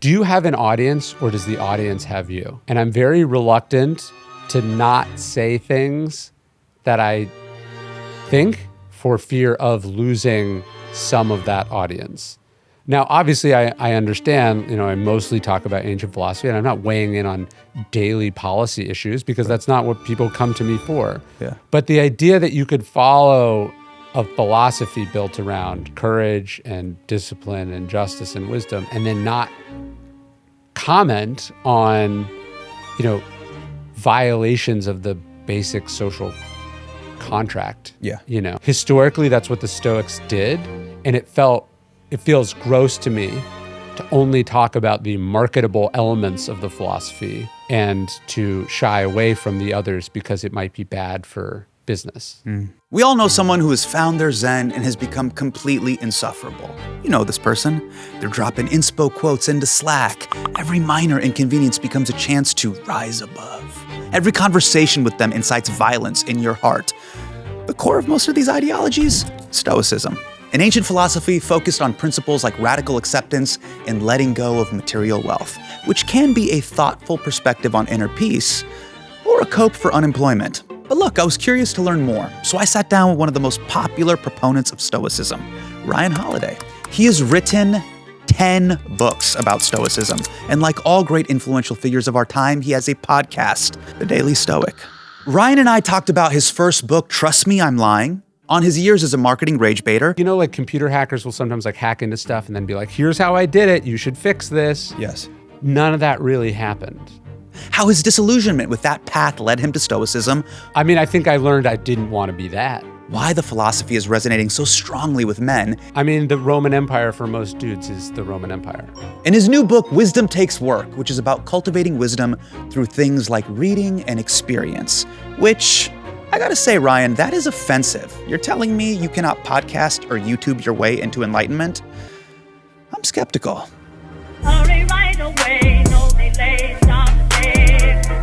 Do you have an audience or does the audience have you? And I'm very reluctant to not say things that I think for fear of losing some of that audience. Now, obviously, I understand, I mostly talk about ancient philosophy and I'm not weighing in on daily policy issues because that's not what people come to me for. Yeah. But the idea that you could follow a philosophy built around courage and discipline and justice and wisdom and then not comment on, violations of the basic social contract. Yeah. Historically, that's what the Stoics did. And it feels gross to me to only talk about the marketable elements of the philosophy and to shy away from the others because it might be bad for business. We all know someone who has found their zen and has become completely insufferable. You know this person. They're dropping inspo quotes into Slack. Every minor inconvenience becomes a chance to rise above. Every conversation with them incites violence in your heart. The core of most of these ideologies? Stoicism. An ancient philosophy focused on principles like radical acceptance and letting go of material wealth, which can be a thoughtful perspective on inner peace or a cope for unemployment. But look, I was curious to learn more, so I sat down with one of the most popular proponents of Stoicism, Ryan Holiday. He has written 10 books about Stoicism, and like all great influential figures of our time, he has a podcast, The Daily Stoic. Ryan and I talked about his first book, Trust Me, I'm Lying, on his years as a marketing rage baiter. Computer hackers will sometimes hack into stuff and then be like, here's how I did it, you should fix this. Yes. None of that really happened. How his disillusionment with that path led him to Stoicism. I think I learned I didn't want to be that. Why the philosophy is resonating so strongly with men. The Roman Empire for most dudes is the Roman Empire. In his new book, Wisdom Takes Work, which is about cultivating wisdom through things like reading and experience, which, I gotta say, Ryan, that is offensive. You're telling me you cannot podcast or YouTube your way into enlightenment? I'm skeptical. Hurry right away, no delay, stop today.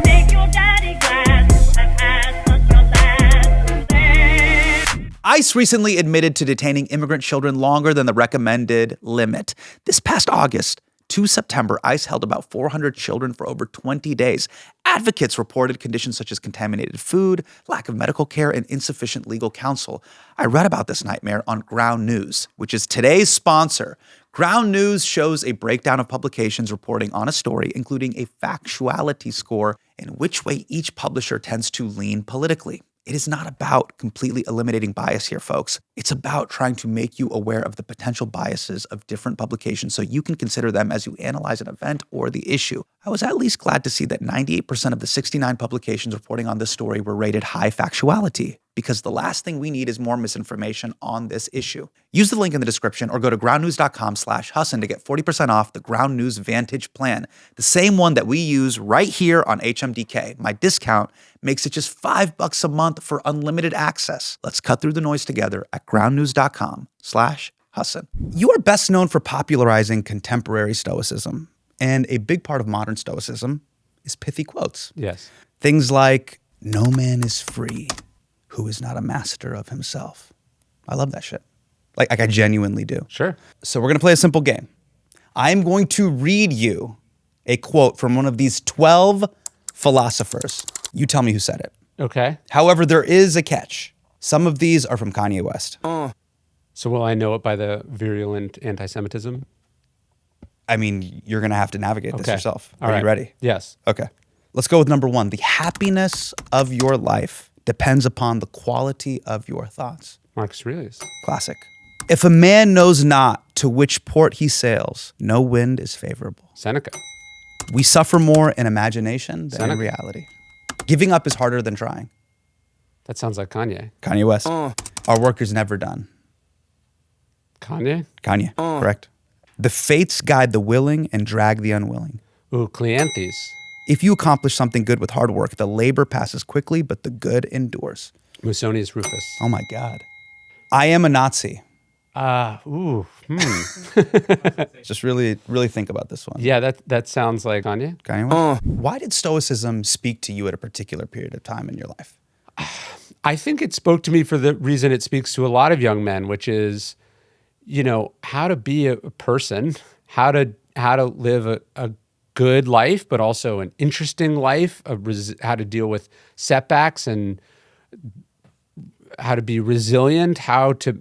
Make your daddy glad to have had such a lad today. ICE recently admitted to detaining immigrant children longer than the recommended limit. This past August to September, ICE held about 400 children for over 20 days. Advocates reported conditions such as contaminated food, lack of medical care, and insufficient legal counsel. I read about this nightmare on Ground News, which is today's sponsor. Ground News shows a breakdown of publications reporting on a story, including a factuality score in which way each publisher tends to lean politically. It is not about completely eliminating bias here, folks. It's about trying to make you aware of the potential biases of different publications so you can consider them as you analyze an event or the issue. I was at least glad to see that 98% of the 69 publications reporting on this story were rated high factuality, because the last thing we need is more misinformation on this issue. Use the link in the description or go to groundnews.com/Hasan to get 40% off the Ground News Vantage plan, the same one that we use right here on HMDK. My discount makes it just $5 a month for unlimited access. Let's cut through the noise together at groundnews.com/Hasan. You are best known for popularizing contemporary Stoicism, and a big part of modern Stoicism is pithy quotes. Yes. Things like, "No man is free who is not a master of himself." I love that shit. Like I genuinely do. Sure. So we're going to play a simple game. I'm going to read you a quote from one of these 12 philosophers. You tell me who said it. Okay. However, there is a catch. Some of these are from Kanye West. So will I know it by the virulent anti-Semitism? You're going to have to navigate this yourself. All Are right. you ready? Yes. Okay. Let's go with number 1. The happiness of your life depends upon the quality of your thoughts. Marcus Aurelius. Classic. If a man knows not to which port he sails, no wind is favorable. Seneca. We suffer more in imagination than in Seneca. reality. Giving up is harder than trying. That sounds like Kanye. Kanye West. Our work is never done. Kanye? Kanye, correct. The fates guide the willing and drag the unwilling. Ooh, Cleanthes. If you accomplish something good with hard work, the labor passes quickly, but the good endures. Musonius Rufus. Oh my God. I am a Nazi. Just really, really think about this one. Yeah, that sounds like Kanye. Kanye West? Why did Stoicism speak to you at a particular period of time in your life? I think it spoke to me for the reason it speaks to a lot of young men, which is, how to be a person, how to how to live a good life, but also an interesting life, how to deal with setbacks and how to be resilient, how to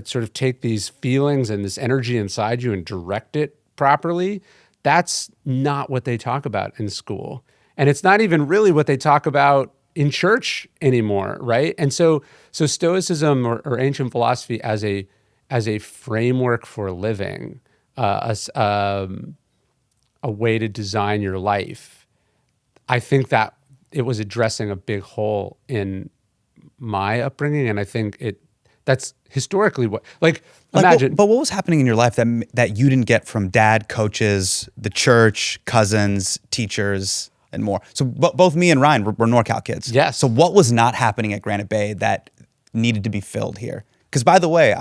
sort of take these feelings and this energy inside you and direct it properly. That's not what they talk about in school. And it's not even really what they talk about in church anymore, right? And so Stoicism or ancient philosophy as a framework for living, a way to design your life, I think that it was addressing a big hole in my upbringing, and I think that's historically what, imagine. But what was happening in your life that you didn't get from dad, coaches, the church, cousins, teachers, and more? So both me and Ryan were NorCal kids. Yes. So what was not happening at Granite Bay that needed to be filled here? Because by the way,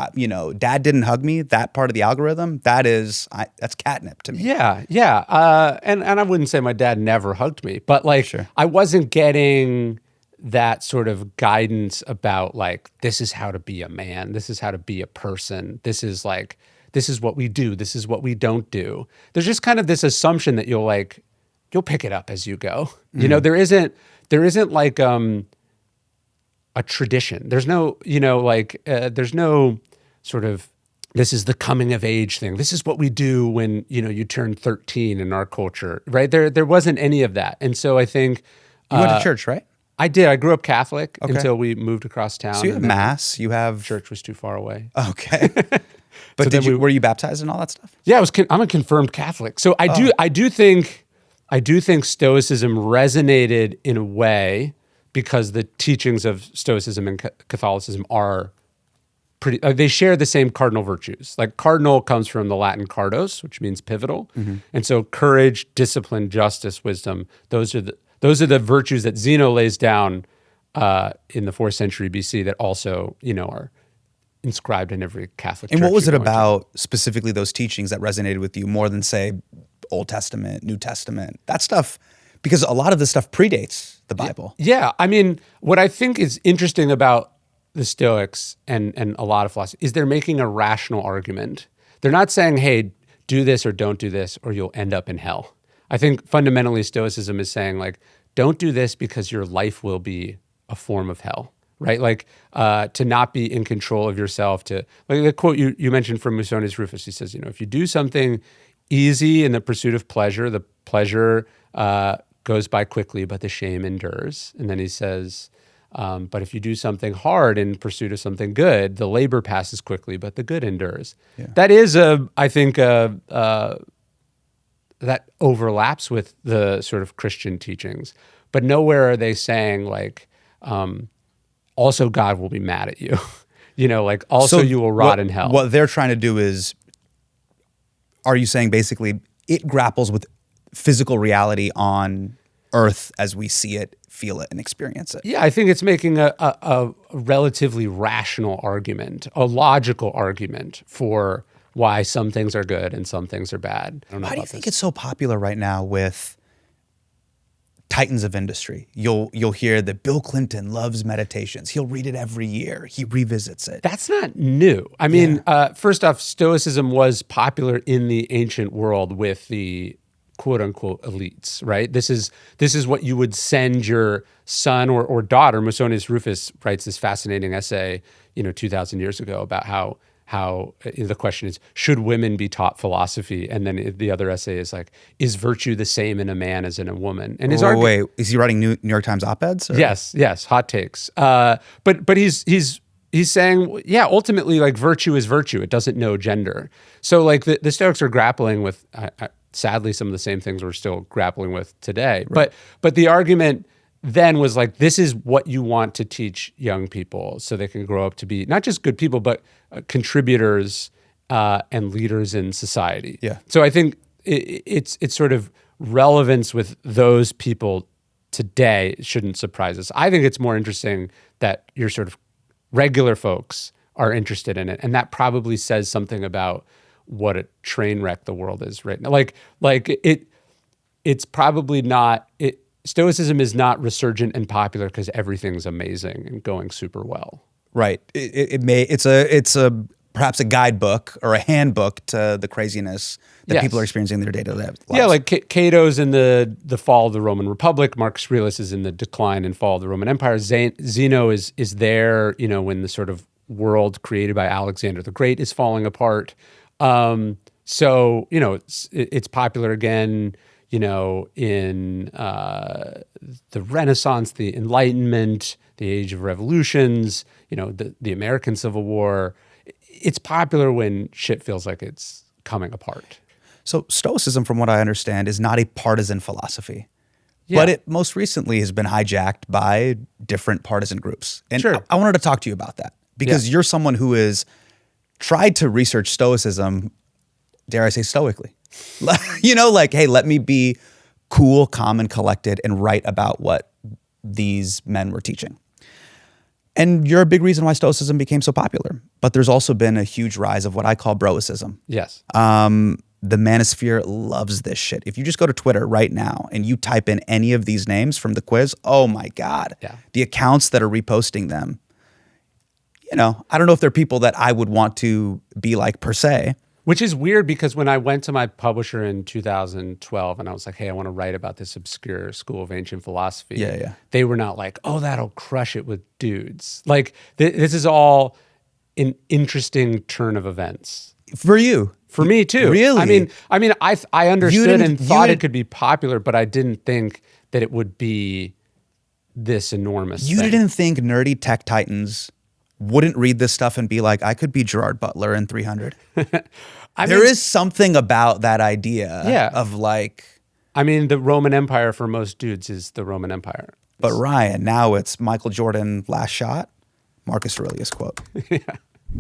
dad didn't hug me. That part of the algorithm, that's catnip to me. Yeah. And I wouldn't say my dad never hugged me, but Sure. I wasn't getting that sort of guidance about this is how to be a man. This is how to be a person. This is what we do. This is what we don't do. There's just kind of this assumption that you'll pick it up as you go. Mm-hmm. There isn't a tradition. There's no, there's no sort of, this is the coming of age thing. This is what we do when, you turn 13 in our culture, right? There wasn't any of that. And so I think... You went to church, right? I did. I grew up Catholic Okay. until we moved across town. So you have mass, you have... Church was too far away. Okay. But So were you baptized and all that stuff? Yeah, I'm a confirmed Catholic. So I do think Stoicism resonated in a way because the teachings of Stoicism and Catholicism are pretty, they share the same cardinal virtues. Cardinal comes from the Latin cardos, which means pivotal. Mm-hmm. And so courage, discipline, justice, wisdom, those are the virtues that Zeno lays down in the 4th century BC that also, are inscribed in every Catholic church. And what was it you're going about specifically those teachings that resonated with you more than, say, Old Testament, New Testament, that stuff? Because a lot of this stuff predates the Bible. Yeah. I mean, what I think is interesting about the Stoics and a lot of philosophy is they're making a rational argument. They're not saying, hey, do this or don't do this or you'll end up in hell. I think fundamentally Stoicism is saying don't do this because your life will be a form of hell, right? To not be in control of yourself, to the quote you mentioned from Musonius Rufus, he says, if you do something easy in the pursuit of pleasure, the pleasure goes by quickly, but the shame endures. And then he says, but if you do something hard in pursuit of something good, the labor passes quickly, but the good endures. Yeah. That is, I think, that overlaps with the sort of Christian teachings. But nowhere are they saying also God will be mad at you. Also you will rot in hell. What they're trying to do is, are you saying basically it grapples with physical reality on earth as we see it, feel it, and experience it? Yeah, I think it's making a relatively rational argument, a logical argument for why some things are good and some things are bad. Why do you think it's so popular right now with titans of industry? You'll hear that Bill Clinton loves meditations. He'll read it every year. He revisits it. That's not new. I mean, first off, Stoicism was popular in the ancient world with the quote unquote elites, right? This is what you would send your son or daughter. Musonius Rufus writes this fascinating essay, 2,000 years ago about how the question is, should women be taught philosophy? And then the other essay is is virtue the same in a man as in a woman? And his wait, is he writing New York Times op-eds? Or? Yes, hot takes. But he's saying, ultimately, virtue is virtue. It doesn't know gender. So the Stoics are grappling with, sadly, some of the same things we're still grappling with today. Right. But the argument then was this is what you want to teach young people so they can grow up to be not just good people, but contributors and leaders in society. Yeah. So I think it's sort of relevance with those people today shouldn't surprise us. I think it's more interesting that your sort of regular folks are interested in it, and that probably says something about what a train wreck the world is right now. It's probably not. Stoicism is not resurgent and popular because everything's amazing and going super well. Right. It's a perhaps a guidebook or a handbook to the craziness that Yes. people are experiencing in their day-to-day lives. Yeah, like Cato's in the fall of the Roman Republic. Marcus Aurelius is in the decline and fall of the Roman Empire. Zeno is there, when the sort of world created by Alexander the Great is falling apart. So it's popular again, in the Renaissance, the Enlightenment, the Age of Revolutions, the American Civil War. It's popular when shit feels like it's coming apart. So Stoicism, from what I understand, is not a partisan philosophy. Yeah. But it most recently has been hijacked by different partisan groups. And Sure. I wanted to talk to you about that because you're someone who has tried to research Stoicism, dare I say stoically. Hey, let me be cool, calm, and collected and write about what these men were teaching. And you're a big reason why Stoicism became so popular. But there's also been a huge rise of what I call Broicism. Yes. The manosphere loves this shit. If you just go to Twitter right now and you type in any of these names from the quiz, oh my God. Yeah. The accounts that are reposting them, I don't know if they're people that I would want to be like per se. Which is weird because when I went to my publisher in 2012 and I was like, hey, I want to write about this obscure school of ancient philosophy. Yeah. They were not like, oh, that'll crush it with dudes. Like this is all an interesting turn of events. For you. For me too. Really? I understood and thought didn't- it could be popular, but I didn't think that it would be this enormous You thing. didn't think nerdy tech titans wouldn't read this stuff and be like, I could be Gerard Butler in 300. There is something about that idea of like... the Roman Empire for most dudes is the Roman Empire. But Ryan, now it's Michael Jordan last shot, Marcus Aurelius quote.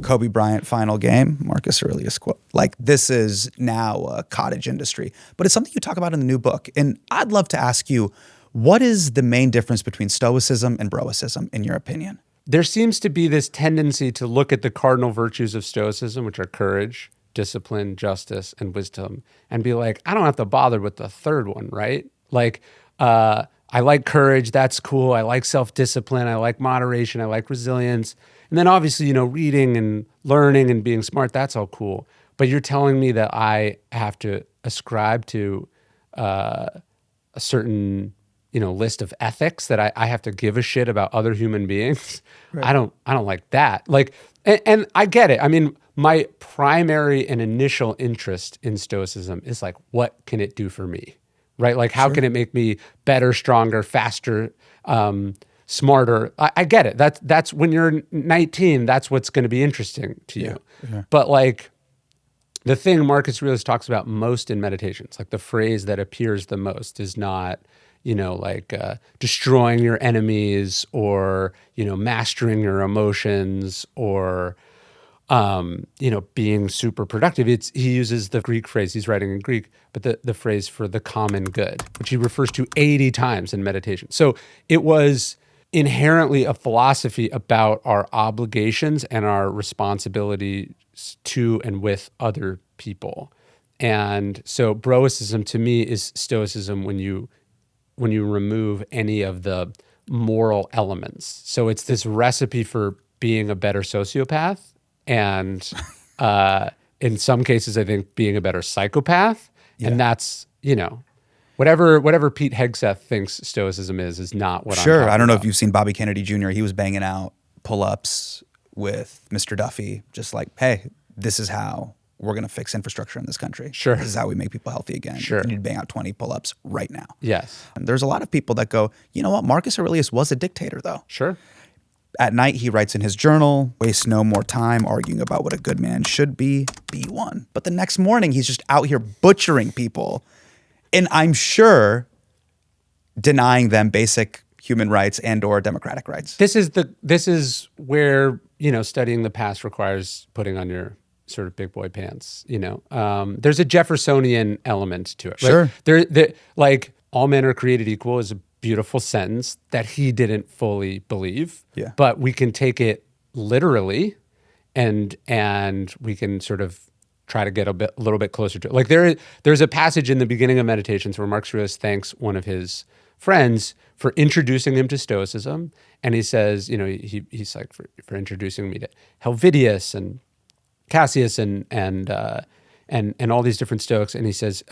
Kobe Bryant final game, Marcus Aurelius quote. Like this is now a cottage industry. But it's something you talk about in the new book. And I'd love to ask you, what is the main difference between Stoicism and Broicism in your opinion? There seems to be this tendency to look at the cardinal virtues of Stoicism, which are courage, discipline, justice, and wisdom, and be like, I don't have to bother with the third one, right? Like, I like courage, that's cool. I like self-discipline, I like moderation, I like resilience. And then obviously, reading and learning and being smart, that's all cool. But you're telling me that I have to ascribe to a certain list of ethics that I have to give a shit about other human beings. Right. I don't like that. Like, and I get it. My primary and initial interest in Stoicism is like, what can it do for me? Right? Like, how can it make me better, stronger, faster, smarter? I get it. That's when you're 19, that's what's going to be interesting to you. Yeah. But like, the thing Marcus Aurelius talks about most in meditations, like the phrase that appears the most is not, destroying your enemies or, mastering your emotions or, being super productive. He uses the Greek phrase, he's writing in Greek, but the phrase for the common good, which he refers to 80 times in meditation. So it was inherently a philosophy about our obligations and our responsibilities to and with other people. And so Broicism to me is Stoicism when you remove any of the moral elements. So it's this recipe for being a better sociopath and in some cases, I think being a better psychopath. Yeah. And that's, whatever Pete Hegseth thinks Stoicism is not what I'm talking about. I don't know if you've seen Bobby Kennedy Jr. He was banging out pull-ups with Mr. Duffy, just like, hey, this is how we're going to fix infrastructure in this country. Sure. This is how we make people healthy again. Sure. You need to bang out 20 pull-ups right now. Yes. And there's a lot of people that go, you know what? Marcus Aurelius was a dictator, though. Sure. At night, he writes in his journal, waste no more time arguing about what a good man should be one. But the next morning, he's just out here butchering people. And I'm sure denying them basic human rights and or democratic rights. This is where, studying the past requires putting on your sort of big boy pants, There's a Jeffersonian element to it. Sure. Like all men are created equal is a beautiful sentence that he didn't fully believe. Yeah. But we can take it literally and we can sort of try to get a little bit closer to it. Like there's a passage in the beginning of Meditations where Marcus Aurelius thanks one of his friends for introducing him to Stoicism. And he says, he's like, for introducing me to Helvidius and Cassius and all these different Stoics, and he says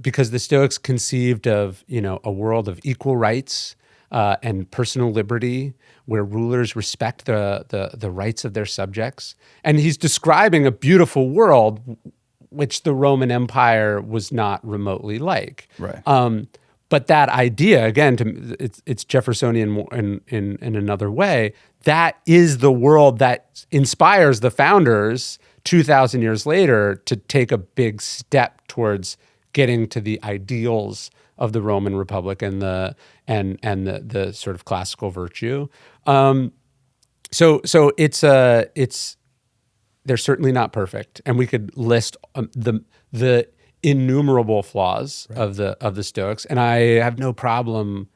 because the Stoics conceived of a world of equal rights and personal liberty, where rulers respect the rights of their subjects, and he's describing a beautiful world which the Roman Empire was not remotely like. Right. But that idea, again, it's Jeffersonian in another way. That is the world that inspires the founders 2,000 years later to take a big step towards getting to the ideals of the Roman Republic and the sort of classical virtue. So it's they're certainly not perfect, and we could list the innumerable flaws of the Stoics, and I have no problem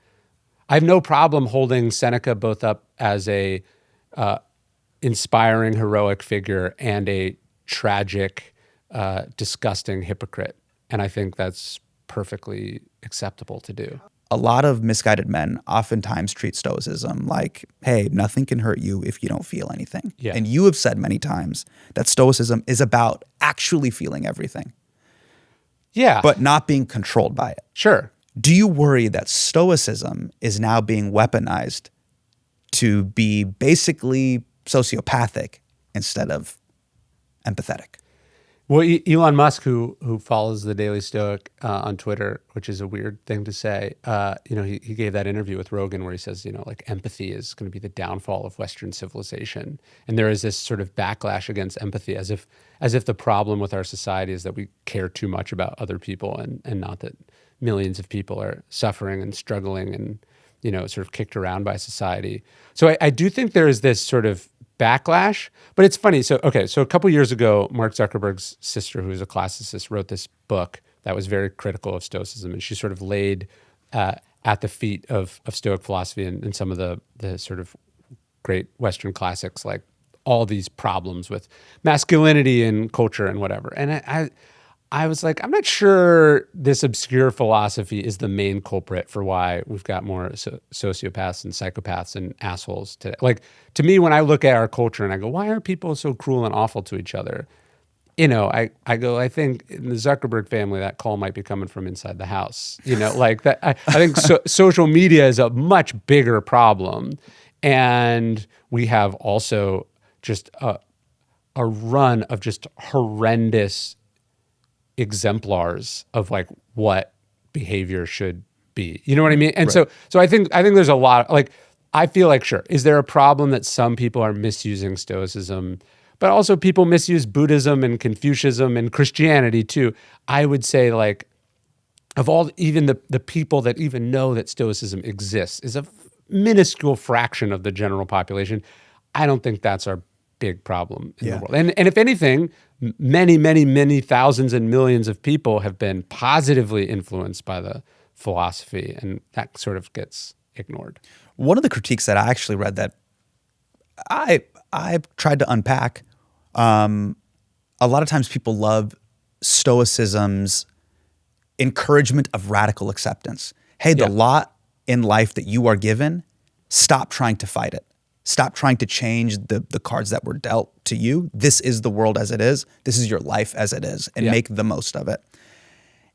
holding Seneca both up as a inspiring heroic figure and a tragic, disgusting hypocrite, and I think that's perfectly acceptable to do. A lot of misguided men oftentimes treat Stoicism like, hey, nothing can hurt you if you don't feel anything. Yeah. And you have said many times that Stoicism is about actually feeling everything. Yeah. But not being controlled by it. Sure. Do you worry that Stoicism is now being weaponized to be basically sociopathic instead of empathetic? Well, Elon Musk, who follows the Daily Stoic on Twitter, which is a weird thing to say, he gave that interview with Rogan where he says, like empathy is going to be the downfall of Western civilization, and there is this sort of backlash against empathy, as if the problem with our society is that we care too much about other people, and not that millions of people are suffering and struggling and sort of kicked around by society. So I do think there is this sort of backlash, but it's funny. So a couple years ago, Mark Zuckerberg's sister, who is a classicist, wrote this book that was very critical of Stoicism, and she sort of laid at the feet of Stoic philosophy and some of the sort of great Western classics, like all these problems with masculinity and culture and whatever. And I was like, I'm not sure this obscure philosophy is the main culprit for why we've got more sociopaths and psychopaths and assholes today. Like, to me, when I look at our culture and I go, why are people so cruel and awful to each other? I go, I think in the Zuckerberg family, that call might be coming from inside the house. Like that. I think social media is a much bigger problem. And we have also just a run of just horrendous exemplars of like what behavior should be. You know what I mean? And right. so I think there's a lot, like, I feel like, sure, is there a problem that some people are misusing Stoicism, but also people misuse Buddhism and Confucianism and Christianity too? I would say, like, of all, even the people that even know that Stoicism exists is a minuscule fraction of the general population. I don't think that's our big problem in the world. And if anything, many, many, many thousands and millions of people have been positively influenced by the philosophy, and that sort of gets ignored. One of the critiques that I actually read that I've tried to unpack, a lot of times people love Stoicism's encouragement of radical acceptance. Hey, the lot in life that you are given, stop trying to fight it. Stop trying to change the cards that were dealt to you. This is the world as it is. This is your life as it is, and make the most of it.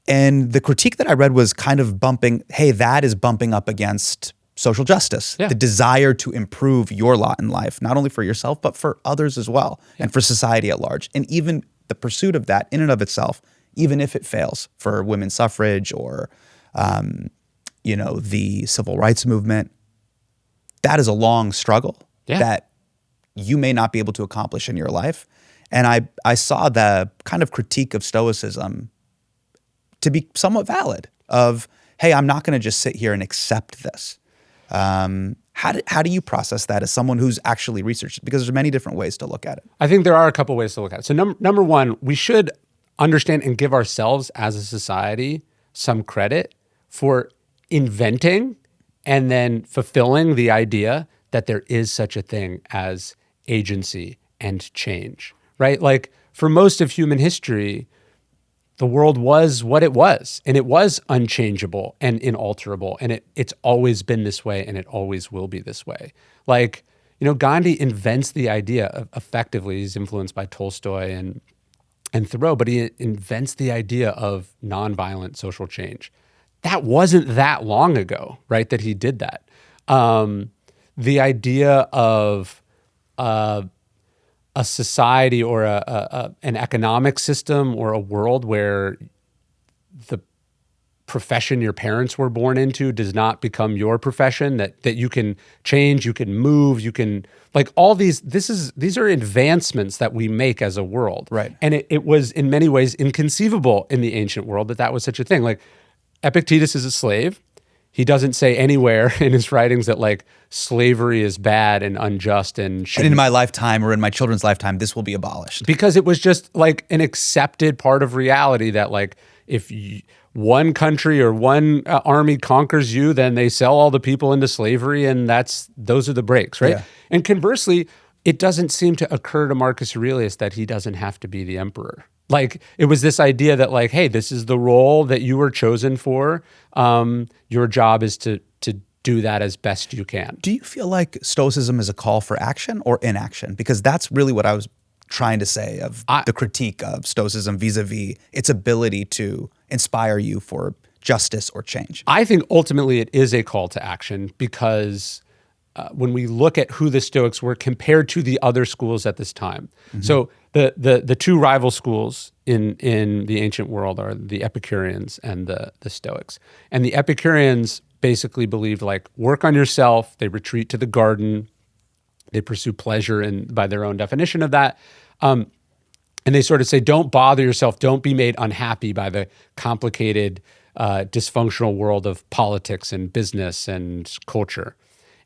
And the critique that I read was kind of bumping, hey, that is bumping up against social justice, the desire to improve your lot in life, not only for yourself, but for others as well, and for society at large. And even the pursuit of that in and of itself, even if it fails for women's suffrage or, the civil rights movement, that is a long struggle that you may not be able to accomplish in your life. And I saw the kind of critique of Stoicism to be somewhat valid of, hey, I'm not going to just sit here and accept this. How do you process that as someone who's actually researched? Because there's many different ways to look at it. I think there are a couple ways to look at it. So number one, we should understand and give ourselves as a society some credit for inventing and then fulfilling the idea that there is such a thing as agency and change, right? Like, for most of human history, the world was what it was, and it was unchangeable and inalterable, and it's always been this way, and it always will be this way. Like, Gandhi invents the idea of, effectively, he's influenced by Tolstoy and Thoreau, but he invents the idea of nonviolent social change. That wasn't that long ago, right, that he did that. The idea of a society or an economic system or a world where the profession your parents were born into does not become your profession, that you can change, you can move, you can, like, all these are advancements that we make as a world. Right. And it was in many ways inconceivable in the ancient world that was such a thing. Like, Epictetus is a slave. He doesn't say anywhere in his writings that, like, slavery is bad and unjust and shouldn't. And in my lifetime or in my children's lifetime, this will be abolished. Because it was just like an accepted part of reality that, like, if one country or one army conquers you, then they sell all the people into slavery, and those are the breaks, right? Yeah. And conversely, it doesn't seem to occur to Marcus Aurelius that he doesn't have to be the emperor. Like, it was this idea that, like, hey, this is the role that you were chosen for. Your job is to do that as best you can. Do you feel like Stoicism is a call for action or inaction? Because that's really what I was trying to say of the critique of Stoicism vis-a-vis its ability to inspire you for justice or change. I think ultimately it is a call to action because when we look at who the Stoics were compared to the other schools at this time. Mm-hmm. So the two rival schools in the ancient world are the Epicureans and the Stoics. And the Epicureans basically believed, like, work on yourself. They retreat to the garden. They pursue pleasure by their own definition of that. And they sort of say, don't bother yourself. Don't be made unhappy by the complicated, dysfunctional world of politics and business and culture.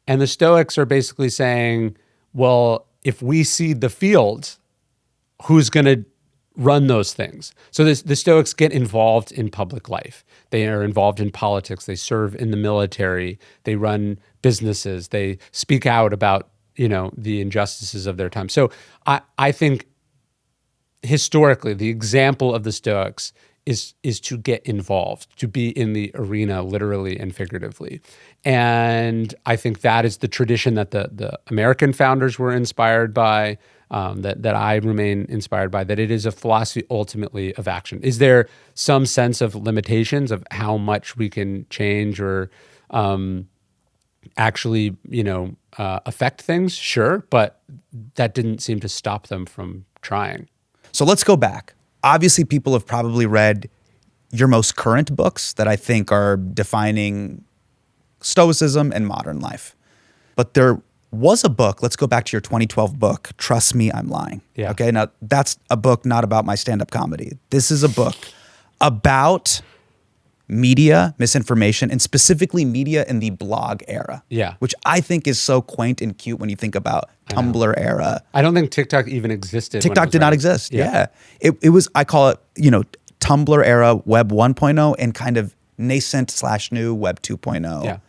And the Stoics are basically saying, well, if we seed the field, who's going to run those things? So the Stoics get involved in public life. They are involved in politics. They serve in the military. They run businesses. They speak out about, the injustices of their time. So I think historically the example of the Stoics is to get involved, to be in the arena, literally and figuratively. And I think that is the tradition that the American founders were inspired by, that I remain inspired by, that it is a philosophy ultimately of action. Is there some sense of limitations of how much we can change or actually, affect things? Sure, but that didn't seem to stop them from trying. So let's go back. Obviously, people have probably read your most current books that I think are defining Stoicism and modern life. But there was a book, let's go back to your 2012 book, Trust Me, I'm Lying. Yeah. Okay, now that's a book not about my stand-up comedy. This is a book about media, misinformation, and specifically media in the blog era. Yeah. Which I think is so quaint and cute when you think about Tumblr era. I don't think TikTok even existed. TikTok did not exist. Yeah. It was, I call it, Tumblr era Web 1.0 and kind of nascent / new Web 2.0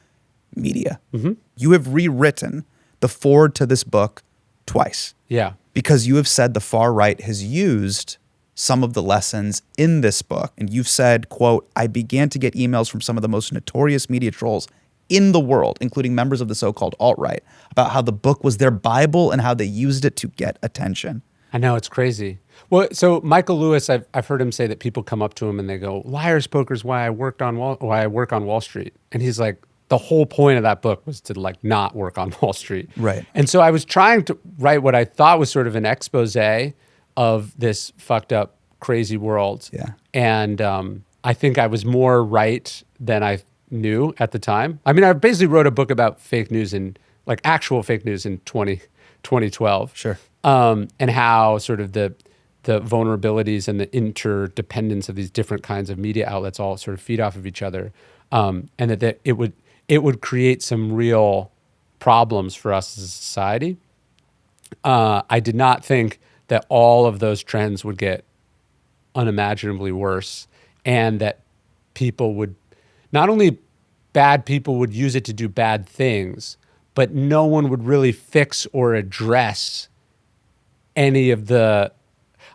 media. Mm-hmm. You have rewritten the foreword to this book twice. Yeah. Because you have said the far right has used some of the lessons in this book. And you've said, quote, I began to get emails from some of the most notorious media trolls in the world, including members of the so-called alt-right, about how the book was their Bible and how they used it to get attention. I know, it's crazy. Well, so Michael Lewis, I've heard him say that people come up to him and they go, liar's poker is why I work on Wall Street. And he's like, the whole point of that book was to, like, not work on Wall Street. Right. And so I was trying to write what I thought was sort of an expose of this fucked up, crazy world. Yeah. And I think I was more right than I knew at the time. I mean, I basically wrote a book about fake news and, like, actual fake news in 2012. Sure. And how sort of the vulnerabilities and the interdependence of these different kinds of media outlets all sort of feed off of each other. And that it would create some real problems for us as a society. I did not think that all of those trends would get unimaginably worse, and that people would, not only bad people would use it to do bad things, but no one would really fix or address any of the,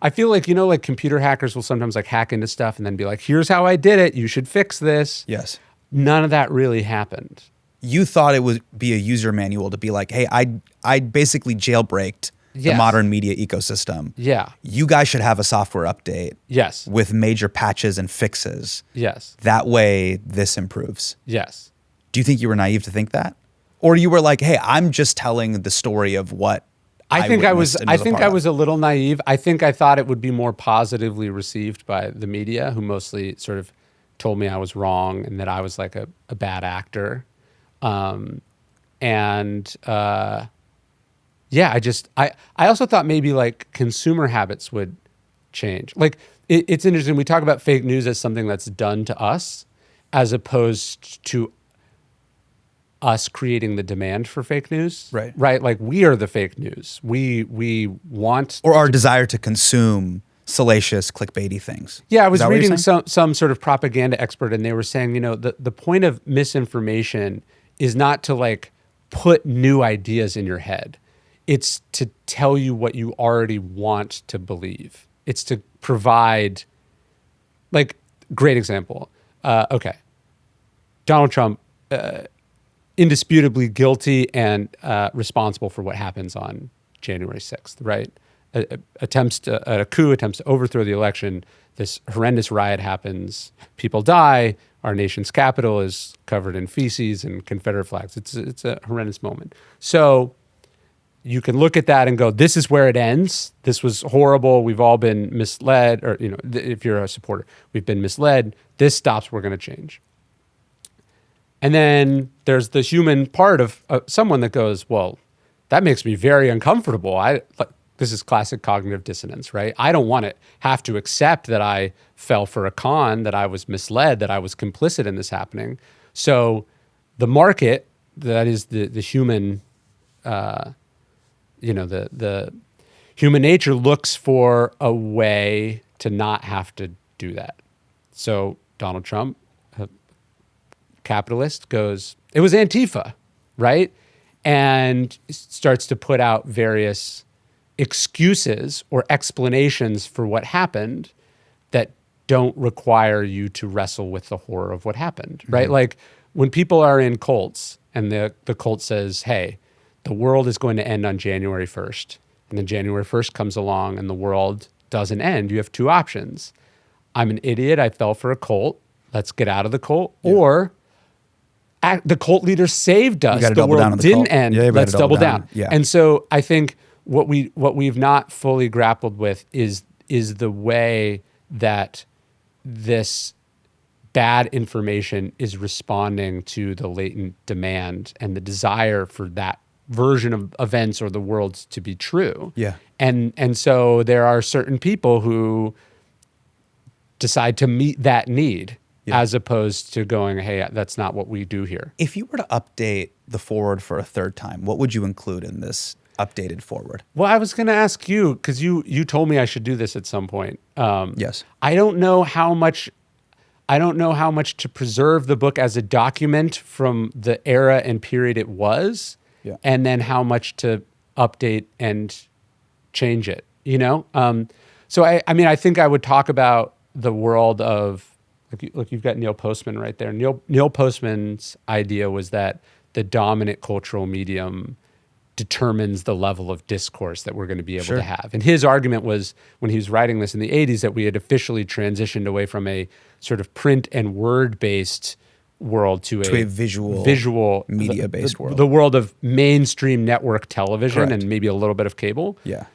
I feel like, like computer hackers will sometimes, like, hack into stuff and then be like, here's how I did it, you should fix this. Yes. None of that really happened. you thought it would be a user manual to be like, hey, I basically jailbreaked the Yes. modern media ecosystem. Yeah. You guys should have a software update Yes. with major patches and fixes. Yes. That way this improves. Yes. Do you think you were naive to think that? Or you were like, hey, I'm just telling the story of what I think I was. witnessed and I a think part I of. was a little naive. I think I thought it would be more positively received by the media, who mostly sort of told me I was wrong and that I was like a bad actor. Yeah, I also thought maybe like consumer habits would change. Like it's interesting. We talk about fake news as something that's done to us, as opposed to us creating the demand for fake news. Right. Right. Like we are the fake news. We want. Or our desire to consume salacious, clickbaity things. Yeah, I Is was that what you're reading saying? some sort of propaganda expert, and they were saying, the point of misinformation is not to like put new ideas in your head. It's to tell you what you already want to believe. It's to provide, like, great example. Okay, Donald Trump, indisputably guilty and responsible for what happens on January 6th, right? Attempts to overthrow the election. This horrendous riot happens. People die. Our nation's capital is covered in feces and Confederate flags. It's a horrendous moment. So you can look at that and go, this is where it ends. This was horrible. We've all been misled. Or, if you're a supporter, we've been misled. This stops. We're going to change. And then there's the human part of someone that goes, well, that makes me very uncomfortable. This is classic cognitive dissonance, right? I don't want to have to accept that I fell for a con, that I was misled, that I was complicit in this happening. So the market, that is the human, the human nature looks for a way to not have to do that. So Donald Trump, capitalist, goes, it was Antifa, right? And starts to put out various excuses or explanations for what happened that don't require you to wrestle with the horror of what happened, right? Mm-hmm. Like when people are in cults and the cult says, hey, the world is going to end on January 1st, and then January 1st comes along and the world doesn't end, you have two options. I'm an idiot, I fell for a cult, let's get out of the cult, or the cult leader saved us. The world didn't end. Let's double down. Yeah. And so I think what we've not fully grappled with is the way that this bad information is responding to the latent demand and the desire for that version of events or the world to be true. Yeah. And so there are certain people who decide to meet that need. Yeah. As opposed to going, hey, that's not what we do here. If you were to update the forward for a third time, what would you include in this updated forward? Well, I was going to ask you, because you told me I should do this at some point. Yes. I don't know how much to preserve the book as a document from the era and period it was, and then how much to update and change it. So I think I would talk about the world of. Look, you've got Neil Postman right there. Neil Postman's idea was that the dominant cultural medium determines the level of discourse that we're going to be able to have. And his argument was, when he was writing this in the 80s, that we had officially transitioned away from a sort of print and word-based world to a visual media-based world. The world of mainstream network television. Correct. And maybe a little bit of cable. Yeah.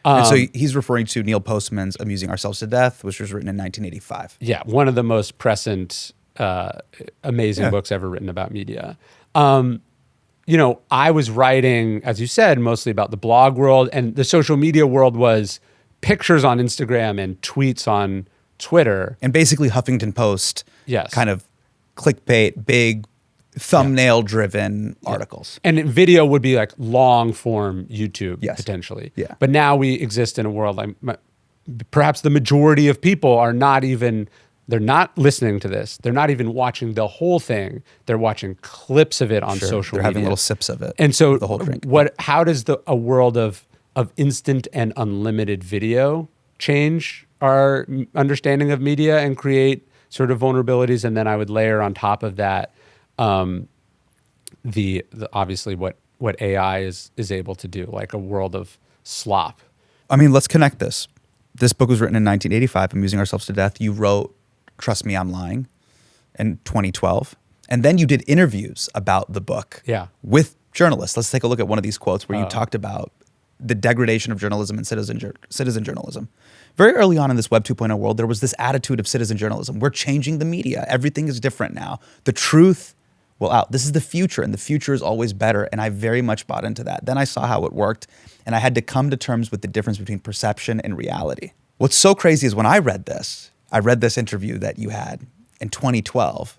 And so he's referring to Neil Postman's Amusing Ourselves to Death, which was written in 1985. Yeah, one of the most prescient, amazing books ever written about media. I was writing, as you said, mostly about the blog world, and the social media world was pictures on Instagram and tweets on Twitter. And basically Huffington Post kind of clickbait, big thumbnail-driven articles. And video would be like long-form YouTube, potentially. Yeah. But now we exist in a world, perhaps the majority of people are not even, they're not listening to this. They're not even watching the whole thing. They're watching clips of it on social media. They're having little sips of it. And so the whole drink. How does a world of instant and unlimited video change our understanding of media and create sort of vulnerabilities? And then I would layer on top of that the obviously what AI is able to do, like a world of slop. I mean, let's connect this. This book was written in 1985, Amusing Ourselves to Death. You wrote Trust Me, I'm Lying in 2012. And then you did interviews about the book with journalists. Let's take a look at one of these quotes where you talked about the degradation of journalism and citizen journalism. Very early on in this Web 2.0 world, there was this attitude of citizen journalism. We're changing the media. Everything is different now. The truth will out. This is the future, and the future is always better. And I very much bought into that. Then I saw how it worked, and I had to come to terms with the difference between perception and reality. What's so crazy is when I read this interview that you had in 2012,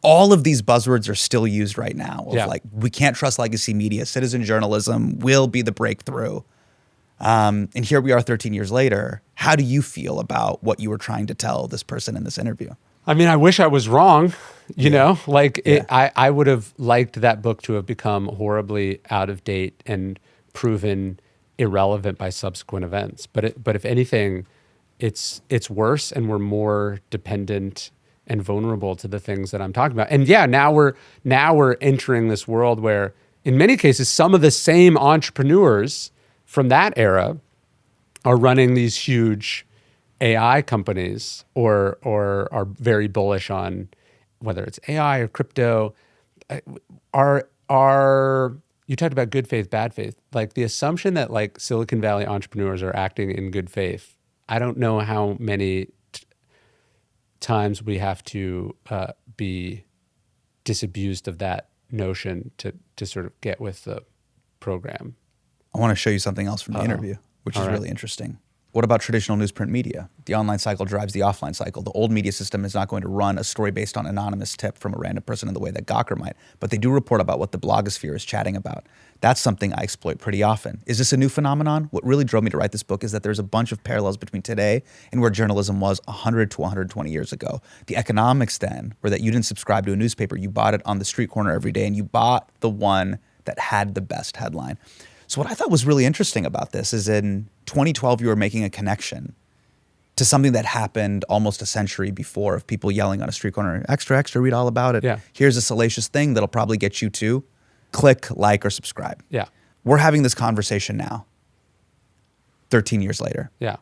all of these buzzwords are still used right now. Like, we can't trust legacy media. Citizen journalism will be the breakthrough. And here we are 13 years later. How do you feel about what you were trying to tell this person in this interview? I mean, I wish I was wrong, you know, like I would have liked that book to have become horribly out of date and proven irrelevant by subsequent events. But if anything, it's worse, and we're more dependent and vulnerable to the things that I'm talking about. And now we're entering this world where, in many cases, some of the same entrepreneurs from that era are running these huge AI companies or are very bullish on whether it's AI or crypto. Are you talked about good faith, bad faith? Like, the assumption that like Silicon Valley entrepreneurs are acting in good faith. I don't know how many times we have to be disabused of that notion to sort of get with the program. I want to show you something else from the interview, which is really interesting. What about traditional newsprint media? The online cycle drives the offline cycle. The old media system is not going to run a story based on anonymous tip from a random person in the way that Gawker might, but they do report about what the blogosphere is chatting about. That's something I exploit pretty often. Is this a new phenomenon? What really drove me to write this book is that there's a bunch of parallels between today and where journalism was 100 to 120 years ago. The economics then were that you didn't subscribe to a newspaper. You bought it on the street corner every day, and you bought the one that had the best headline. So what I thought was really interesting about this is in 2012, you were making a connection to something that happened almost a century before, of people yelling on a street corner, extra, extra, read all about it. Yeah. Here's a salacious thing that'll probably get you to click, like, or subscribe. Yeah. We're having this conversation now, 13 years later. Yeah.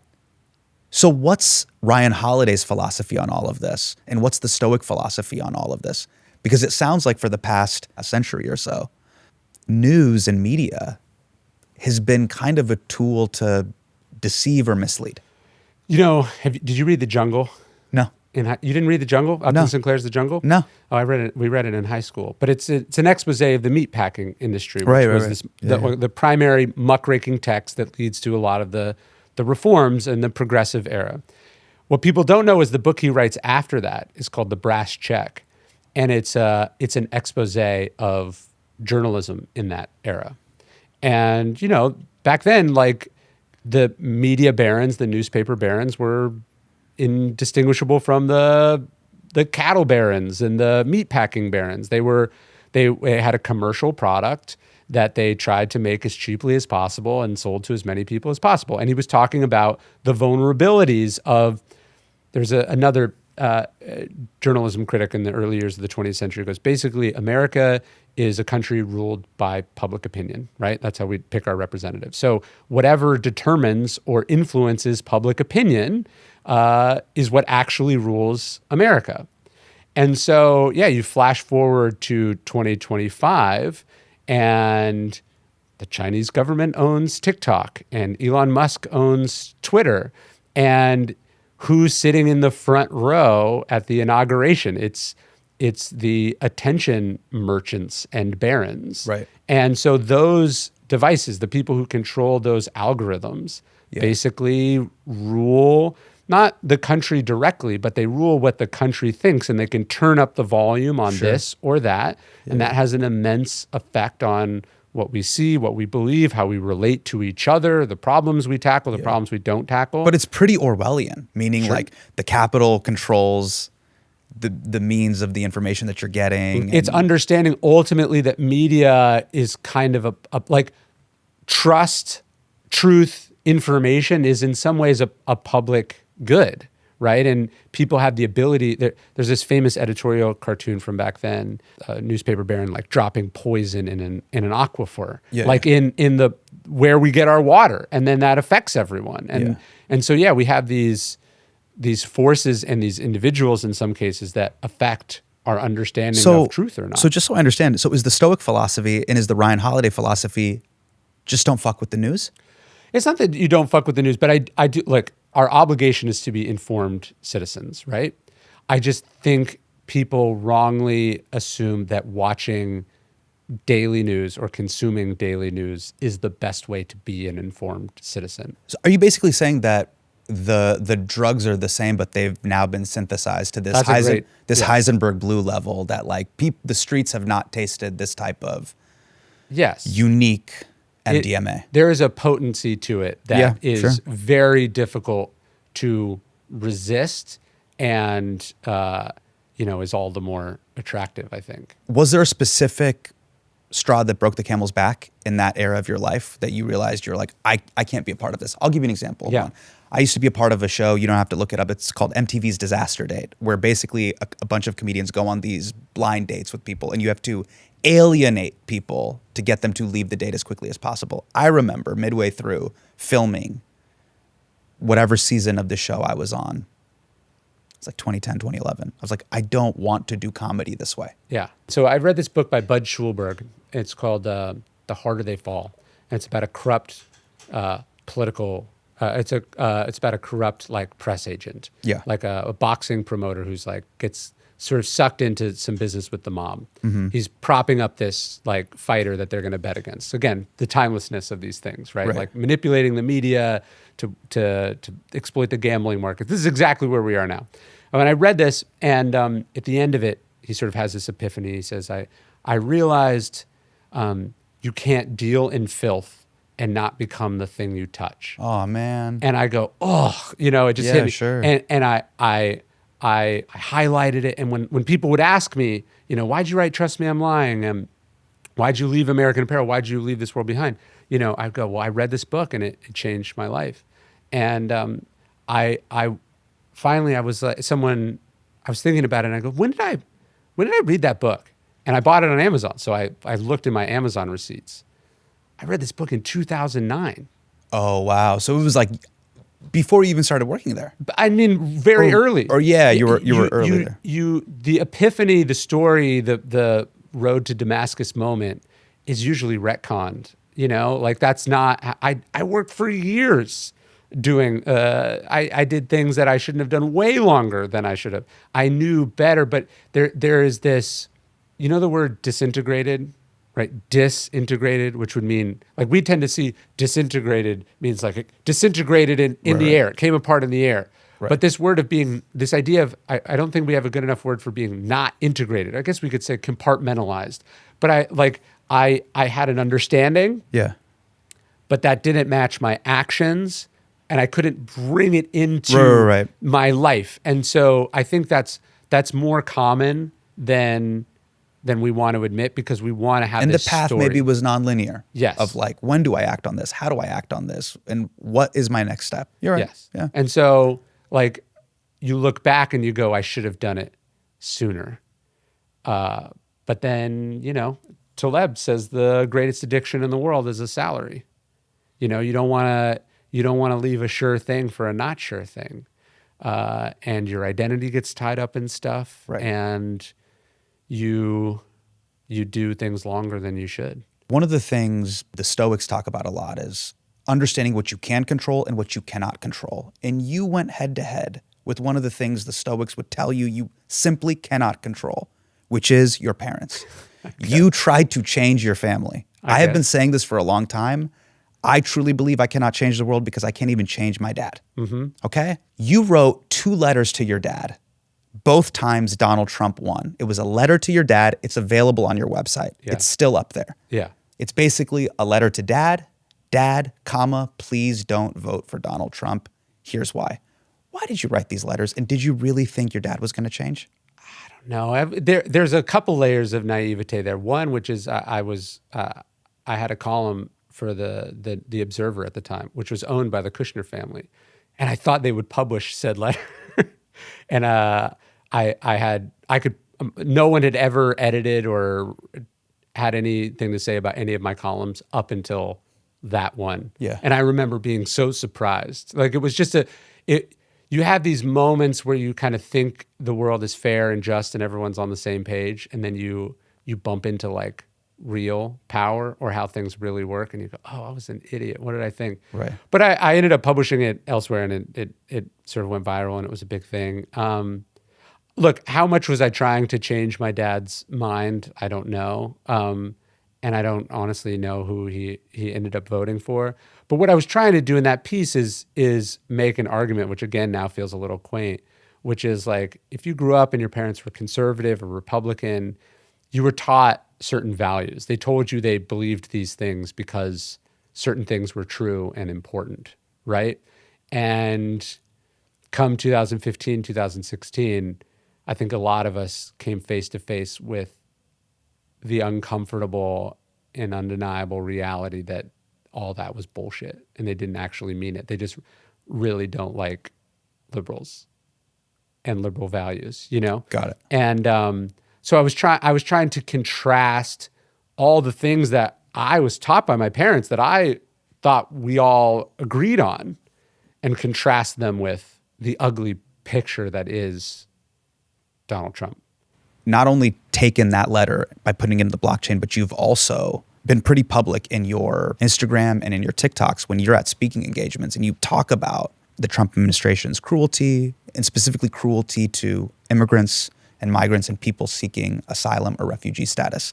So what's Ryan Holiday's philosophy on all of this? And what's the Stoic philosophy on all of this? Because it sounds like for the past a century or so, news and media has been kind of a tool to deceive or mislead. You know, did you read The Jungle? No. You didn't read The Jungle? Upton Sinclair's The Jungle? No. Oh, I read it. We read it in high school. But it's an expose of the meatpacking industry, which was the primary muckraking text that leads to a lot of the reforms in the progressive era. What people don't know is the book he writes after that is called The Brass Check, and it's an expose of journalism in that era. And, you know, back then, like, the media barons, the newspaper barons were indistinguishable from the cattle barons and the meatpacking barons. They had a commercial product that they tried to make as cheaply as possible and sold to as many people as possible. And he was talking about the vulnerabilities of, there's another journalism critic in the early years of the 20th century who goes, basically, America is a country ruled by public opinion, right? That's how we pick our representatives. So whatever determines or influences public opinion is what actually rules America. And so, you flash forward to 2025, and the Chinese government owns TikTok, and Elon Musk owns Twitter, and who's sitting in the front row at the inauguration? It's the attention merchants and barons. Right. And so those devices, the people who control those algorithms, basically rule not the country directly, but they rule what the country thinks, and they can turn up the volume on this or that. And that has an immense effect on what we see, what we believe, how we relate to each other, the problems we tackle, the problems we don't tackle. But it's pretty Orwellian, meaning like the capital controls the means of the information that you're getting. It's understanding ultimately that media is kind of a like trust, truth, information is in some ways a public good, right? And people have the ability. There's this famous editorial cartoon from back then, a newspaper baron like dropping poison in an aquifer, in the where we get our water, and then that affects everyone. And so we have these forces and these individuals in some cases that affect our understanding of truth or not. So just so I understand, so is the Stoic philosophy and is the Ryan Holiday philosophy just don't fuck with the news? It's not that you don't fuck with the news, but I do, like, our obligation is to be informed citizens, right? I just think people wrongly assume that watching daily news or consuming daily news is the best way to be an informed citizen. So are you basically saying that the drugs are the same, but they've now been synthesized to this Heisenberg blue level that like the streets have not tasted this type of unique MDMA? There is a potency to it that is very difficult to resist and, is all the more attractive, I think. Was there a specific straw that broke the camel's back in that era of your life that you realized you're like, I can't be a part of this? I'll give you an example of one. I used to be a part of a show, you don't have to look it up, it's called MTV's Disaster Date, where basically a bunch of comedians go on these blind dates with people and you have to alienate people to get them to leave the date as quickly as possible. I remember midway through filming whatever season of the show I was on. It's like 2010, 2011. I was like, I don't want to do comedy this way. Yeah. So I read this book by Bud Schulberg. It's called The Harder They Fall. And it's about a corrupt political... it's about a corrupt like press agent, like a boxing promoter who's like gets sort of sucked into some business with the mob. He's propping up this like fighter that they're going to bet against. Again, the timelessness of these things, right? Like manipulating the media to exploit the gambling market. This is exactly where we are now. And I read this, and at the end of it, he sort of has this epiphany. He says, "I realized you can't deal in filth and not become the thing you touch." Oh man! And I go, oh, it just hit me. Sure. And I highlighted it. And when people would ask me, why'd you write "Trust Me, I'm Lying"? Why'd you leave American Apparel? Why'd you leave this world behind? I go, well, I read this book and it changed my life. And I finally I was like, I was thinking about it, and I go, when did I read that book? And I bought it on Amazon. So I looked in my Amazon receipts. I read this book in 2009. Oh, wow. So it was like before you even started working there. I mean, very early. Or you were early there. The epiphany, the story, the road to Damascus moment is usually retconned. Like that's not, I worked for years doing, I did things that I shouldn't have done way longer than I should have. I knew better, but there is this, the word disintegrated? Right, disintegrated, which would mean, like we tend to see disintegrated means like it disintegrated in the air, it came apart in the air. Right. But this word of being, this idea of, I don't think we have a good enough word for being not integrated. I guess we could say compartmentalized. But I had an understanding, but that didn't match my actions, and I couldn't bring it into my life. And so I think that's more common than we want to admit, because we want to have and this the path story. Maybe was nonlinear. Yes. Of like, when do I act on this? How do I act on this? And what is my next step? You're right. Yes. Yeah. And so like you look back and you go, I should have done it sooner. But then, Taleb says the greatest addiction in the world is a salary. You don't want to leave a sure thing for a not sure thing. And your identity gets tied up in stuff. Right. And you do things longer than you should. One of the things the Stoics talk about a lot is understanding what you can control and what you cannot control. And you went head to head with one of the things the Stoics would tell you simply cannot control, which is your parents. Okay. You tried to change your family. Okay. I have been saying this for a long time. I truly believe I cannot change the world because I can't even change my dad. Okay? You wrote 2 letters to your dad. Both times Donald Trump won. It was a letter to your dad. It's available on your website. Yeah. It's still up there. Yeah. It's basically a letter to dad, comma, please don't vote for Donald Trump. Here's why. Why did you write these letters? And did you really think your dad was going to change? I don't know. There's a couple layers of naivete there. One, which is I had a column for the Observer at the time, which was owned by the Kushner family. and I thought they would publish said letter. And no one had ever edited or had anything to say about any of my columns up until that one. Yeah. And I remember being so surprised. Like, it was just you have these moments where you kind of think the world is fair and just and everyone's on the same page, and then you bump into like real power or how things really work, and you go, oh, I was an idiot. What did I think? Right. But I ended up publishing it elsewhere, and it sort of went viral, and it was a big thing. Look, how much was I trying to change my dad's mind? I don't know. And I don't honestly know who he ended up voting for. But what I was trying to do in that piece is make an argument, which again now feels a little quaint, which is like, if you grew up and your parents were conservative or Republican, you were taught certain values. They told you they believed these things because certain things were true and important, right? And come 2015, 2016, I think a lot of us came face to face with the uncomfortable and undeniable reality that all that was bullshit, and they didn't actually mean it. They just really don't like liberals and liberal values, you know? Got it. And so I was trying to contrast all the things that I was taught by my parents that I thought we all agreed on, and contrast them with the ugly picture that is Donald Trump. Not only taken that letter by putting it in the blockchain, but you've also been pretty public in your Instagram and in your TikToks when you're at speaking engagements, and you talk about the Trump administration's cruelty, and specifically cruelty to immigrants and migrants and people seeking asylum or refugee status.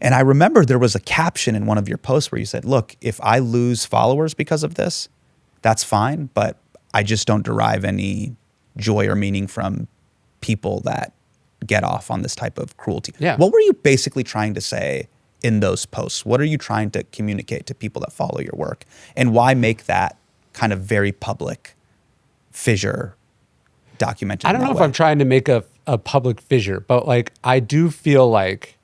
And I remember there was a caption in one of your posts where you said, look, if I lose followers because of this, that's fine, but I just don't derive any joy or meaning from people that get off on this type of cruelty. Yeah. What were you basically trying to say in those posts? What are you trying to communicate to people that follow your work? And why make that kind of very public fissure documented? I don't know if I'm trying to make a public fissure, but like, I do feel like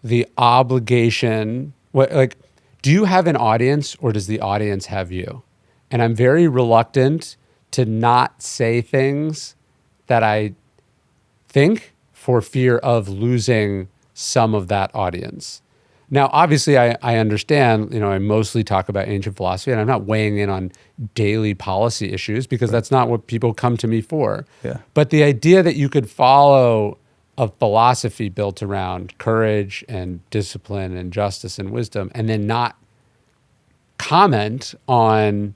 the obligation, do you have an audience or does the audience have you? And I'm very reluctant to not say things that I think for fear of losing some of that audience. Now, obviously, I understand, I mostly talk about ancient philosophy, and I'm not weighing in on daily policy issues because that's not what people come to me for. Yeah. But the idea that you could follow a philosophy built around courage and discipline and justice and wisdom, and then not comment on,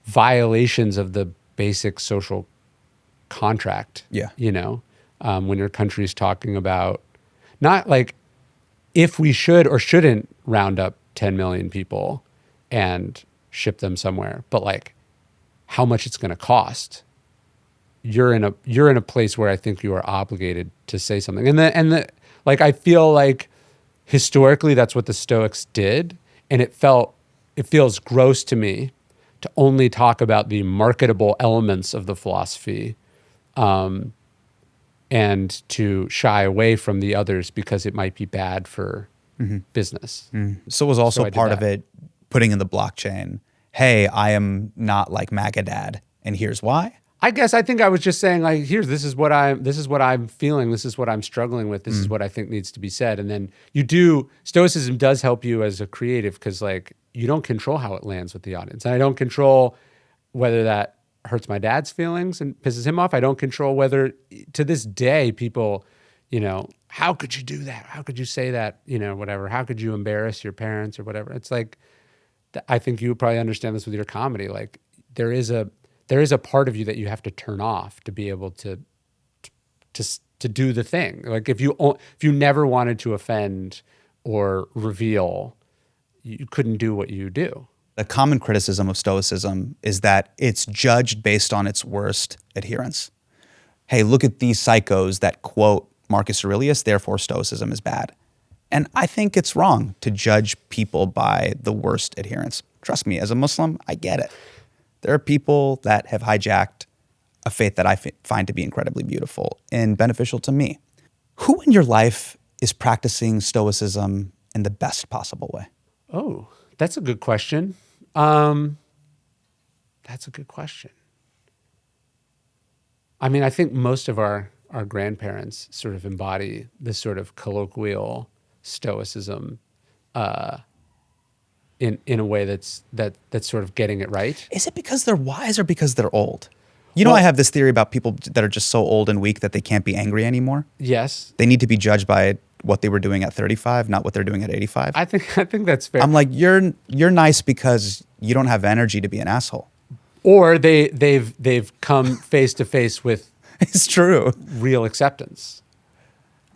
violations of the basic social contract. Yeah. When your country's talking about not like if we should or shouldn't round up 10 million people and ship them somewhere, but like how much it's going to cost. You're in a place where I think you are obligated to say something. And I feel like historically that's what the Stoics did, and it feels gross to me to only talk about the marketable elements of the philosophy, and to shy away from the others because it might be bad for business. So was also So I did part of that. it putting in the blockchain, hey, I am not like MAGA dad, and here's why. I guess I think I was just saying like, this is what I'm feeling, this is what I'm struggling with, this is what I think needs to be said. And then Stoicism does help you as a creative because like you don't control how it lands with the audience. And I don't control whether that hurts my dad's feelings and pisses him off. I don't control whether to this day people, how could you do that? How could you say that? Whatever. How could you embarrass your parents or whatever? It's like, I think you would probably understand this with your comedy. Like there is a part of you that you have to turn off to be able to do the thing. Like if you never wanted to offend or reveal, you couldn't do what you do. A common criticism of Stoicism is that it's judged based on its worst adherents. Hey, look at these psychos that quote Marcus Aurelius, therefore Stoicism is bad. And I think it's wrong to judge people by the worst adherents. Trust me, as a Muslim, I get it. There are people that have hijacked a faith that I find to be incredibly beautiful and beneficial to me. Who in your life is practicing Stoicism in the best possible way? Oh, that's a good question. That's a good question. I mean, I think most of our grandparents sort of embody this sort of colloquial stoicism in a way that's sort of getting it right. Is it because they're wise or because they're old? You know, Well- I have this theory about people that are just so old and weak that they can't be angry anymore. Yes, They need to be judged by what they were doing at 35, not what they're doing at 85. I think that's fair. I'm like, you're nice because you don't have energy to be an asshole. Or they've come face to face with It's true. real acceptance.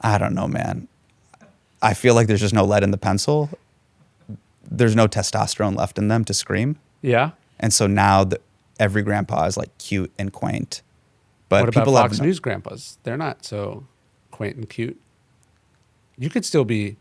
I don't know, man. I feel like there's just no lead in the pencil. There's no testosterone left in them to scream. Yeah. And so now every grandpa is like cute and quaint. But What about people Fox have News grandpas? They're not so quaint and cute. You could still be.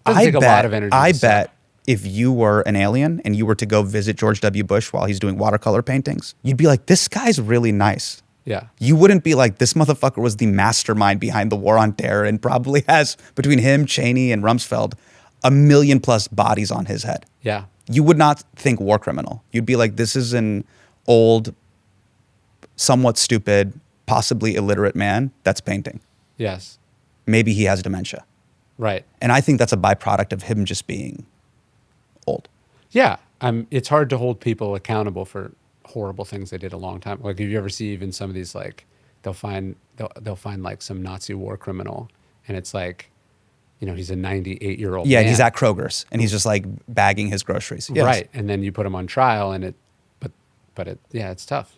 Doesn't take a lot of energy. I to sell. bet if you were an alien and you were to go visit George W. Bush while he's doing watercolor paintings, you'd be like, this guy's really nice. Yeah. You wouldn't be like, this motherfucker was the mastermind behind the war on terror and probably has, between him, Cheney, and Rumsfeld, 1 million plus bodies on his head. Yeah. You would not think war criminal. You'd be like, this is an old, somewhat stupid, possibly illiterate man that's painting. Yes. Maybe he has dementia. Right. And I think that's a byproduct of him just being old. Yeah. It's hard to hold people accountable for horrible things they did a long time. Like, if you ever see even some of these, like, they'll find like some Nazi war criminal, and it's like, you know, he's a 98-year-old. Yeah, man. he's at Kroger's and he's just like bagging his groceries. Yes. Right. And then you put him on trial, and yeah, it's tough.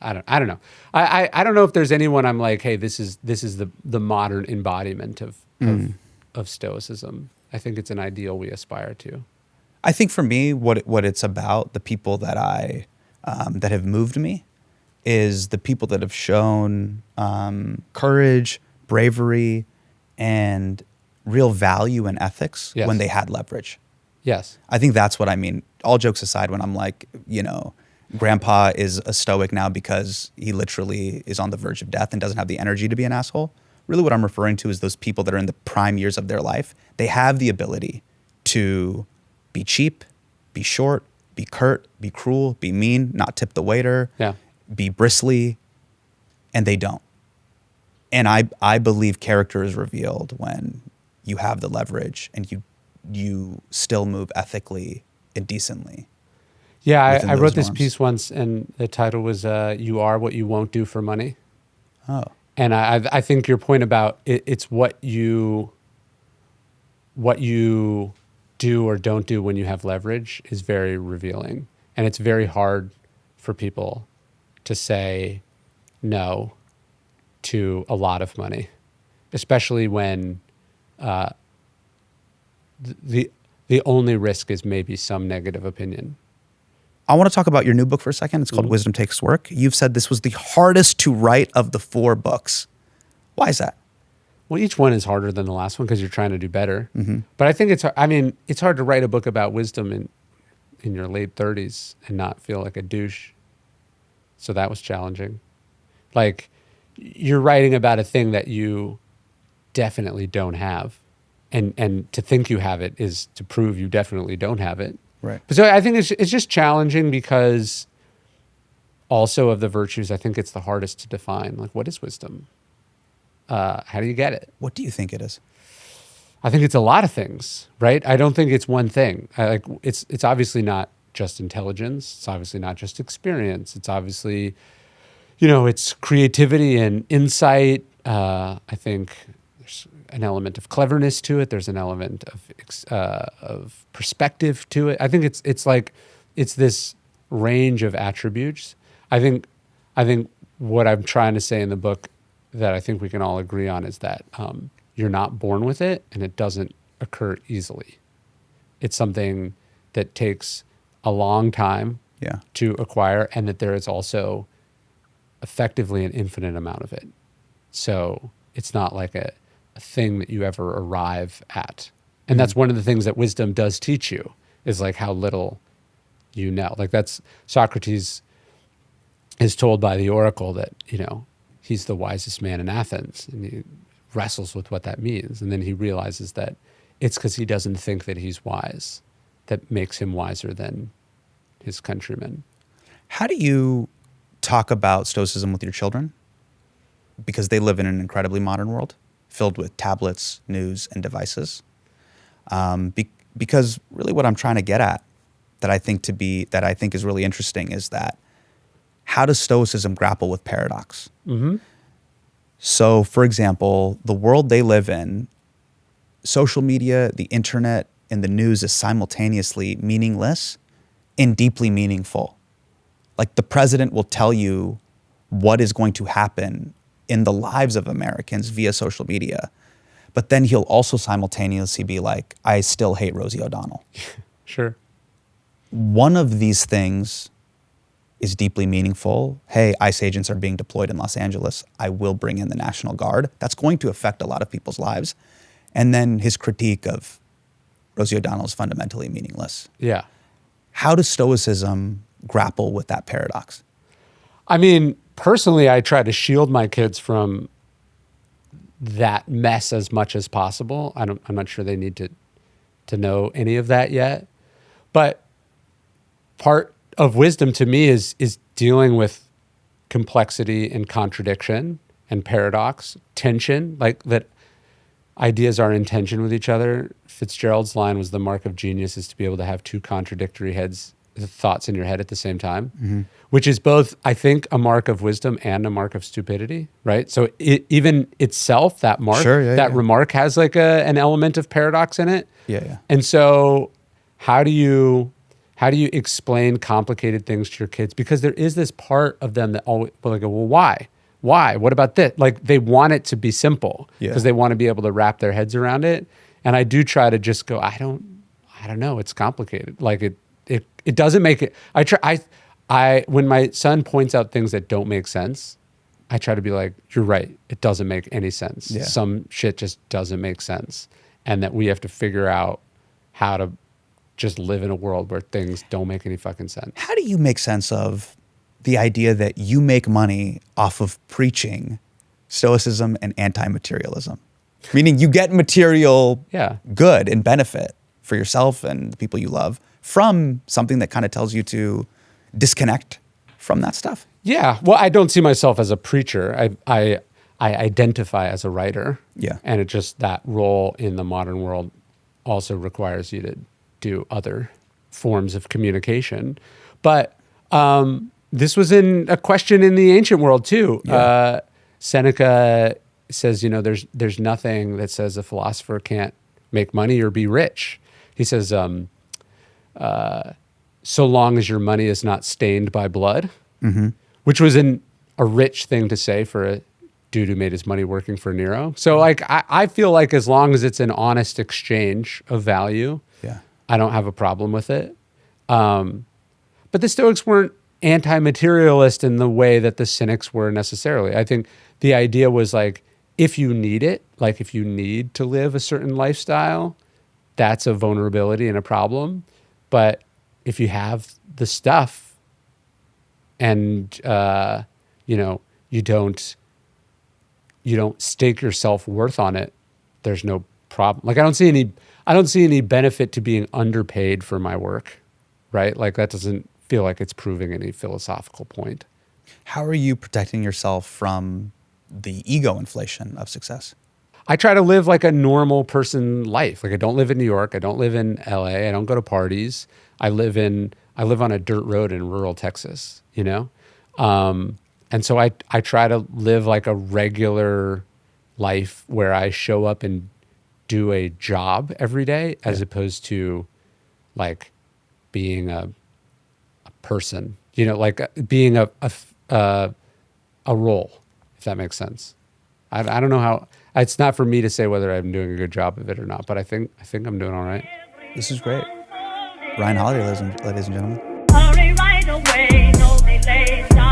I don't know. I don't know if there's anyone I'm like, hey, this is the modern embodiment of stoicism. I think it's an ideal we aspire to. I think for me, what it's about, the people that that have moved me, is the people that have shown courage, bravery, and real value and ethics Yes. when they had leverage. Yes. I think that's what I mean. All jokes aside, when I'm like, you know, grandpa is a stoic now because he literally is on the verge of death and doesn't have the energy to be an asshole. Really what I'm referring to is those people that are in the prime years of their life. They have the ability to be cheap, be short, be curt, be cruel, be mean, not tip the waiter, Yeah. be bristly, and they don't. And I believe character is revealed when you have the leverage and you still move ethically and decently. Yeah, within I those wrote this norms. piece once, and the title was "You Are What You Won't Do for Money." Oh, And I think your point about it's what you do or don't do when you have leverage is very revealing, and it's very hard for people to say no to a lot of money, especially when the only risk is maybe some negative opinion. I want to talk about your new book for a second. It's called Wisdom Takes Work. You've said this was the hardest to write of the 4 books. Why is that? Well, each one is harder than the last one because you're trying to do better. But I think it's hard to write a book about wisdom in your late 30s and not feel like a douche. So that was challenging. Like, you're writing about a thing that you definitely don't have. And to think you have it is to prove you definitely don't have it. Right. So I think it's just challenging because also of the virtues, I think it's the hardest to define. Like, what is wisdom? How do you get it? What do you think it is? I think it's a lot of things, right? I don't think it's one thing. It's obviously not just intelligence. It's obviously not just experience. It's obviously, it's creativity and insight. I think there's an element of cleverness to it. There's an element of perspective to it. I think it's this range of attributes. I think what I'm trying to say in the book that I think we can all agree on is that you're not born with it, and it doesn't occur easily. It's something that takes a long time to acquire, and that there is also effectively an infinite amount of it. So it's not like a thing that you ever arrive at. And that's one of the things that wisdom does teach you, is like how little you know. Like, that's Socrates is told by the oracle that, he's the wisest man in Athens, and he wrestles with what that means. And then he realizes that it's because he doesn't think that he's wise that makes him wiser than his countrymen. How do you talk about Stoicism with your children? Because they live in an incredibly modern world filled with tablets, news, and devices. Because really what I'm trying to get at that I think is really interesting is that how does Stoicism grapple with paradox? Mm-hmm. So, for example, the world they live in, social media, the internet, and the news is simultaneously meaningless and deeply meaningful. Like the president will tell you what is going to happen in the lives of Americans via social media. But then he'll also simultaneously be like, I still hate Rosie O'Donnell. Sure. One of these things is deeply meaningful. Hey, ICE agents are being deployed in Los Angeles. I will bring in the National Guard. That's going to affect a lot of people's lives. And then his critique of Rosie O'Donnell is fundamentally meaningless. Yeah. How does Stoicism grapple with that paradox? I mean, personally, I try to shield my kids from that mess as much as possible. I'm not sure they need to know any of that yet. But part of wisdom to me is dealing with complexity and contradiction and paradox, tension, like that ideas are in tension with each other. Fitzgerald's line was the mark of genius is to be able to have two contradictory thoughts in your head at the same time, which is both, I think, a mark of wisdom and a mark of stupidity, right? So even itself, that mark, remark has like an element of paradox in it. Yeah. And so how do you explain complicated things to your kids? Because there is this part of them that always like, well, why? Why? What about this? Like they want it to be simple because they want to be able to wrap their heads around it. And I do try to just go, I don't know. It's complicated. Like it doesn't make it. I when my son points out things that don't make sense, I try to be like, you're right. It doesn't make any sense. Yeah. Some shit just doesn't make sense. And that we have to figure out how to just live in a world where things don't make any fucking sense. How do you make sense of the idea that you make money off of preaching Stoicism and anti-materialism? Meaning you get material good and benefit for yourself and the people you love from something that kind of tells you to disconnect from that stuff. Yeah. Well, I don't see myself as a preacher. I identify as a writer. Yeah. And it just that role in the modern world also requires you to do other forms of communication. But this was in a question in the ancient world too. Yeah. Seneca says, there's nothing that says a philosopher can't make money or be rich. He says, so long as your money is not stained by blood, which was a rich thing to say for a dude who made his money working for Nero. So like, I feel like as long as it's an honest exchange of value, I don't have a problem with it. But the Stoics weren't anti-materialist in the way that the Cynics were necessarily. I think the idea was like, if you need it, like if you need to live a certain lifestyle, that's a vulnerability and a problem. But if you have the stuff and, you don't stake your self-worth on it, there's no problem. Like I don't see any benefit to being underpaid for my work, right? Like that doesn't feel like it's proving any philosophical point. How are you protecting yourself from the ego inflation of success? I try to live like a normal person life. Like I don't live in New York. I don't live in LA. I don't go to parties. I live on a dirt road in rural Texas, And so I try to live like a regular life where I show up and do a job every day as opposed to like being a person, like being a role, if that makes sense. I don't know how, it's not for me to say whether I'm doing a good job of it or not, but I think I'm doing all right. This is great. Ryan Holiday, ladies and gentlemen. Hurry right away, no delay, stop.